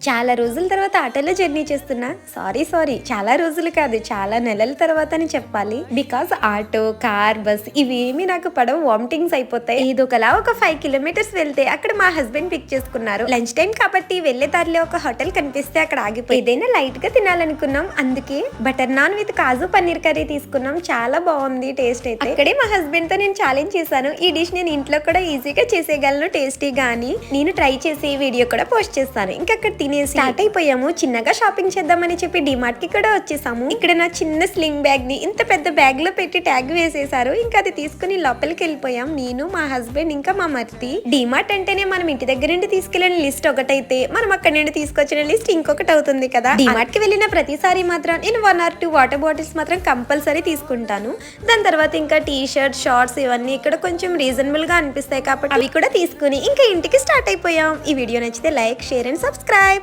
చాలా రోజుల తర్వాత ఆటోలో జర్నీ చేస్తున్నా. సారీ చాలా రోజులు కాదు, చాలా నెలల తర్వాత అని చెప్పాలి. బికాస్ ఆటో, కార్, బస్ ఇవేమి నాకు పడవు, వామిటింగ్స్ అయిపోతాయి. ఏదోకలా ఒక 5 కిలోమీటర్స్ వెళ్తే అక్కడ మా హస్బెండ్ పిక్ చేసుకున్నారు. లంచ్ టైం కాబట్టి వెళ్లే దారిలో ఒక హోటల్ కనిపిస్తే అక్కడ ఆగిపోయి ఏదైనా లైట్ గా తినాలనుకున్నాం. అందుకే butter non with kaju paneer curry తీసుకున్నాం. చాలా బాగుంది టేస్ట్ అయితే. అక్కడే మా హస్బెండ్ తో నేను ఛాలెంజ్ చేశాను. ఈ డిష్ నేను ఇంట్లో కూడా ఈజీగా చేసేయగలను, టేస్టీగా అని. నేను ట్రై చేసి వీడియో కూడా పోస్ట్ చేస్తాను. ఇంకా అక్కడ తినేసి స్టార్ట్ అయిపోయాము. చిన్నగా షాపింగ్ చేద్దామని చెప్పి డిమార్ట్ కి కూడా వచ్చేసాము. ఇక్కడ నా చిన్న స్లింగ్ బ్యాగ్ ని ఇంత పెద్ద బ్యాగ్ లో పెట్టి ట్యాగ్ వేసేసారు. ఇంకా అది తీసుకుని లోపలికి వెళ్ళిపోయాం. నేను, మా హస్బెండ్, ఇంకా మా మరిది. డిమార్ట్ అంటేనే మనం ఇంటి దగ్గర నుండి తీసుకెళ్లిన లిస్ట్ ఒకటైతే మనం అక్కడ నుండి తీసుకొచ్చిన లిస్ట్ ఇంకొకటి అవుతుంది కదా. డిమార్ట్ కి వెళ్ళిన ప్రతిసారి మాత్రం నేను 1 or 2 వాటర్ బాటిల్స్ మాత్రం కంపల్సరీ తీసుకుంటాను. దాని తర్వాత ఇంకా టీ షర్ట్, షార్ట్స్ ఇవన్నీ ఇక్కడ కొంచెం రీజనబుల్ గా అనిపిస్తాయి కాబట్టి అవి కూడా తీసుకుని ఇంకా ఇంటికి స్టార్ట్ అయిపోయాం. ఈ వీడియో నచ్చితే లైక్, షేర్ అండ్ సబ్స్క్రైబ్.